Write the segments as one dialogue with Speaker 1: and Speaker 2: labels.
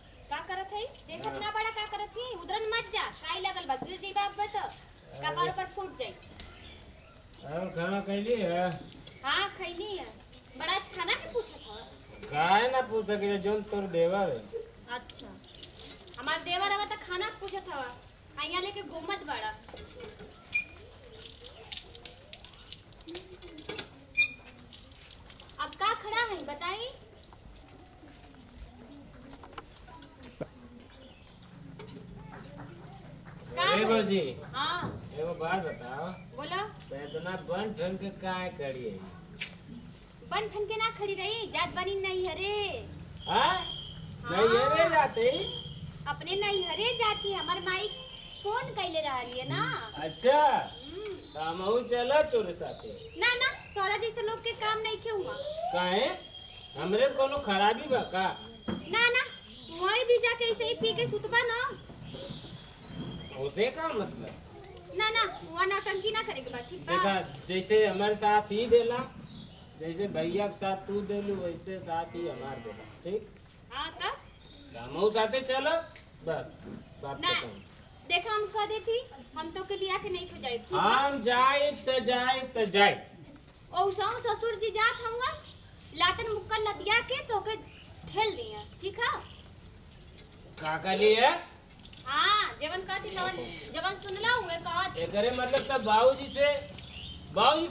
Speaker 1: देखत ना बड़ा का करत ही उधरन मत जा काई लगल बा गिर जई बाप बत कपार पर फूट जाई।
Speaker 2: और खाना खैली है?
Speaker 1: हां खैली है। बड़ा आज खाना के पूछत ह
Speaker 2: काहे ना पूछ सके जोन तोर देवर।
Speaker 1: अच्छा हमार देवर अब त खाना पूछत ह आइया लेके घूमत बड़ा। अब का खड़ा है बताई?
Speaker 2: एगो जी
Speaker 1: हां
Speaker 2: एगो बात बताओ।
Speaker 1: बोला।
Speaker 2: इतना बन ठन के काहे खड़ी है?
Speaker 1: बन ठन के ना खड़ी रही जात बनी नहीं हरे।
Speaker 2: हां नहीं हरे जाते
Speaker 1: अपने नहीं हरे जाती हमार माई फोन कैले रहली है ना।
Speaker 2: अच्छा हमहू चला तोरे साथे।
Speaker 1: ना ना तोरा जैसे लोग के काम नहीं के हुआ।
Speaker 2: काहे हमरे कोनो खराबी बा का?
Speaker 1: ना ना वही भी जाके ऐसे ही पी के सुतबा ना।
Speaker 2: उसे का मतलब?
Speaker 1: ना ना वो नौटंकी ना करे के बात ठीक बा।
Speaker 2: देखा जैसे हमारे साथ ही देला जैसे भैया के साथ तू देलू वैसे साथ ही हमार देला ठीक।
Speaker 1: हां तब
Speaker 2: हमहू साथे चलो बस बात
Speaker 1: ना
Speaker 2: खत्म।
Speaker 1: देखा हम कह देती हम तो के लिया के नहीं खो जाए ठीक बा।
Speaker 2: हम जाए त जाए
Speaker 1: ओ ससुर जी जात होंगे लातन मुक्कल लदिया के तो के ठेल दिया ठीक है।
Speaker 2: का का लिए
Speaker 1: हां जवन कहती जवन सुनला हुए कहत
Speaker 2: एकरे मतलब त बाबूजी के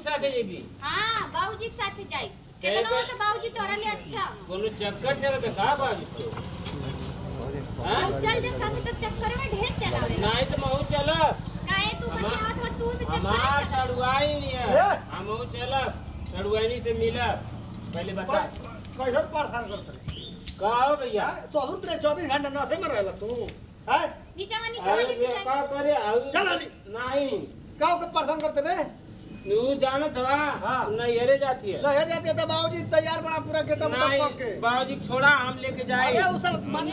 Speaker 2: साथे जेबी।
Speaker 1: हां बाबूजी के साथ जाई केतनो तो बाबूजी तोरा लिए अच्छा
Speaker 2: कोनो चक्कर चला त का बाबूजी से
Speaker 1: हां चल जे साथे तो चक्कर में ढेर चलावे
Speaker 2: नहीं तो महू चल
Speaker 1: काहे तू बतावत हो तू से चक्कर
Speaker 2: हमार सड़ुआई नहीं है हमहू चल सड़ुआई से मिल पहले बता
Speaker 3: कैसे परेशान करते
Speaker 2: का हो भैया
Speaker 3: 24 घंटा नशे में रहला तू है
Speaker 1: नीचे
Speaker 2: का करे
Speaker 3: चल
Speaker 2: नहीं
Speaker 3: का के परेशान करते रे
Speaker 2: तू जानत हवा नहीं हरे जाती है
Speaker 3: लहर जाते तो बाबूजी तैयार बना पूरा गेटअप पक के
Speaker 2: बाबूजी छोड़ा हम लेके जाए।
Speaker 3: अरे उसल मन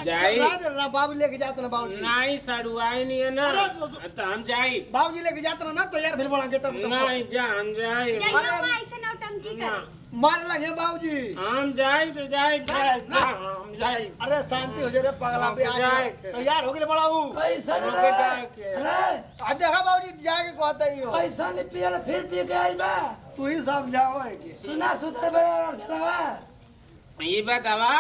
Speaker 3: ना बाबू लेके जाते ना बाबूजी
Speaker 2: नहीं सड़ुआई नहीं है ना तो हम जाए
Speaker 3: बाबूजी लेके जाते ना तैयार फिर बना गेटअप
Speaker 2: नहीं जा हम जाए
Speaker 1: ऐसे नौटंकी करे
Speaker 3: मार लगे बाबूजी
Speaker 2: हम जाए तो जाए हम जाए।
Speaker 3: अरे शांति हो जाए पगला पे आ तैयार हो गए बड़ा
Speaker 4: पैसा
Speaker 3: आज देखा बाबूजी जाके कहते ही हो
Speaker 4: पैसा नहीं पिया फिर पी के आइल बा
Speaker 3: तू ही समझाओ
Speaker 4: तू ना सुधर बा
Speaker 2: ये बात हवा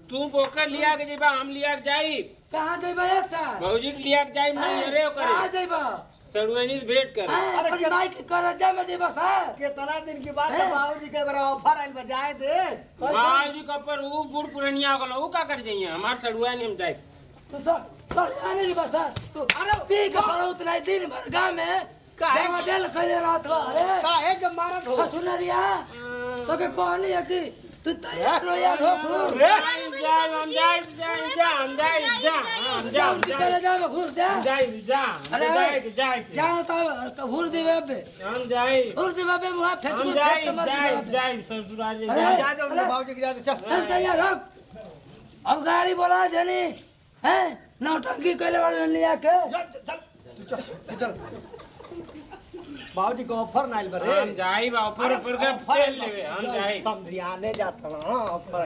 Speaker 2: तू बोकर लिया के जेबा हम लिया के जाई
Speaker 4: कहां जइबा ऐसा
Speaker 2: बाबूजी के लिया के जाई नहीं हरे करे
Speaker 4: कहां जइबा
Speaker 2: सड़ुआई से भेंट कर।
Speaker 4: अरे माई के कर जा में जइबा सा
Speaker 3: कितना दिन की बात है बाबूजी के बड़ा ऑफर आइल बजाए दे
Speaker 2: बाबूजी का पर वो बूढ़ पुरनिया गलो वो का कर जाइए हमार सड़ुआई नहीं हम जाए
Speaker 4: तू सब आने जइबा सा तू अरे पी के सरो उतना दिन भर गांव में
Speaker 3: काहे
Speaker 4: मॉडल खले रात हो अरे
Speaker 3: काहे जब मारत हो
Speaker 4: सुनरिया तो के कहनी है कि तू तैयार हो यार हो
Speaker 2: हम जाए
Speaker 4: चले जा घुस जा
Speaker 2: अरे
Speaker 4: जान तो घुर देबे बे
Speaker 2: हम जाए
Speaker 4: घुर देबे बे मुहा फेंच
Speaker 2: जाए ससुराल
Speaker 3: जा जा बाबूजी के जा चल
Speaker 4: तैयार हो अब गाड़ी बोला जनी है नौटंकी कइले वाले लिया के
Speaker 3: चल चल बाबूजी को ऑफर नाइल बरे
Speaker 2: हम जाई ऑफर ऊपर का फेल लेवे हम जाई
Speaker 3: समझियाने जाता ना ऑफर